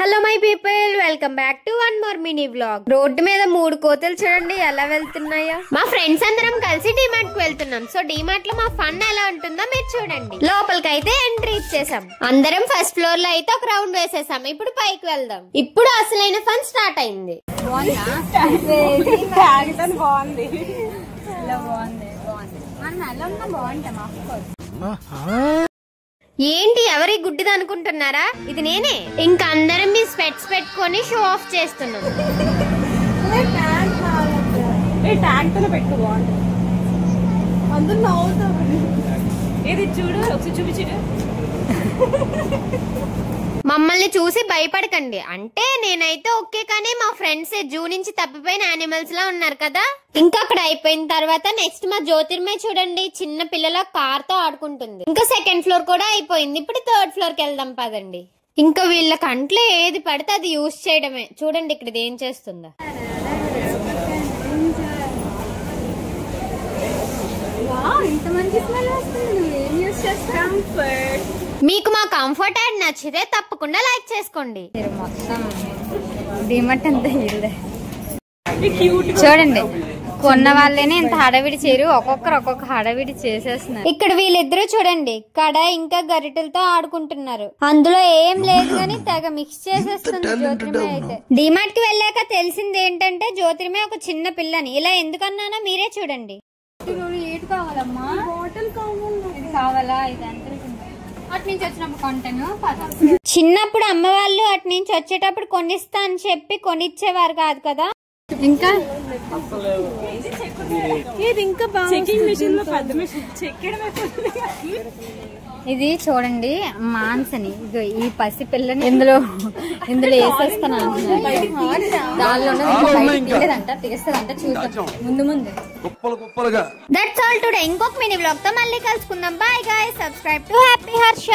Hello my people, welcome back to one more mini vlog. Road మీద 3 కోతులు చూడండి ఎలా వెళ్తున్నాయో. మా ఫ్రెండ్స్ అందరం కలిసి డిమార్ట్ కు వెళ్తున్నాం. సో డిమార్ట్ లో మా ఫన్ ఎలా ఉంటుందో మీరు చూడండి. లోపలికి అయితే ఎంట్రీ ఇచ్చేసాం. అందరం ఫస్ట్ ఫ్లోర్ లో అయితే ఒక రౌండ్ వేసేసాం. ఇప్పుడు పైకి వెళ్దాం. ఇప్పుడు అసలైన ఫన్ స్టార్ట్ అయింది. ఏంటి ఎవరి గుడ్డిది అనుకుంటున్నారా? ఇది నేనే. ఇంకా అందరం మీ స్పెట్స్ పెట్టుకొని షో ఆఫ్ చేస్తున్నాం. మమ్మల్ని చూసి భయపడకండి. అంటే నేనైతే ఓకే, కానీ మా ఫ్రెండ్స్ జూ నుంచి తప్పిపోయిన యానిమల్స్ లా ఉన్నారు కదా. ఇంకా అక్కడ అయిపోయిన తర్వాత నెక్స్ట్ మా జ్యోతిర్మయి చూడండి, చిన్న పిల్లల కార్ తో ఆడుకుంటుంది. ఇంకా సెకండ్ ఫ్లోర్ కూడా అయిపోయింది. ఇప్పుడు థర్డ్ ఫ్లోర్ కి వెళ్దాం పదండి. ఇంకా వీళ్ళ కంట్లో ఏది పడితే అది యూజ్ చేయడమే. చూడండి ఇక్కడ ఏం చేస్తుందో. మీకు మా కంఫర్ట్ యాడ్ నచ్చితే తప్పకుండా లైక్ చేసుకోండి. చూడండి, కొన్న వాళ్ళేనే ఇంత హడావిడి చేయరు, ఒక్కొక్కరు ఒక్కొక్క హడావిడి చేసేస్తున్నారు. ఇక్కడ వీళ్ళిద్దరూ చూడండి, కడ ఇంకా గరిటెలతో ఆడుకుంటున్నారు. అందులో ఏం లేదు కానీ తెగ మిక్స్ చేసేస్తుంది జ్యోతిర్మయి అయితే. డిమార్ట్ కి వెళ్ళాక తెలిసింది ఏంటంటే జ్యోతిర్మయి ఒక చిన్న పిల్లని. ఇలా ఎందుకన్నానో మీరే చూడండి. చిన్నప్పుడు అమ్మ వాళ్ళు అటు నుంచి వచ్చేటప్పుడు కొనిస్తా అని చెప్పి కొనిచ్చేవారు కాదు కదా. ఇంకా ఇది చూడండి, మాన్సని ఈ పసి పిల్లని ఇందులో వేసేస్తాను అంటున్నారు. దానిలోంట తీస్తుందంట, చూద్దాం ముందు ముందు. That's all today. ఇంకొక మినీ వ్లాగ్ తో మళ్ళీ కలుసుకుందాం. Bye guys, subscribe to Happy Harsha.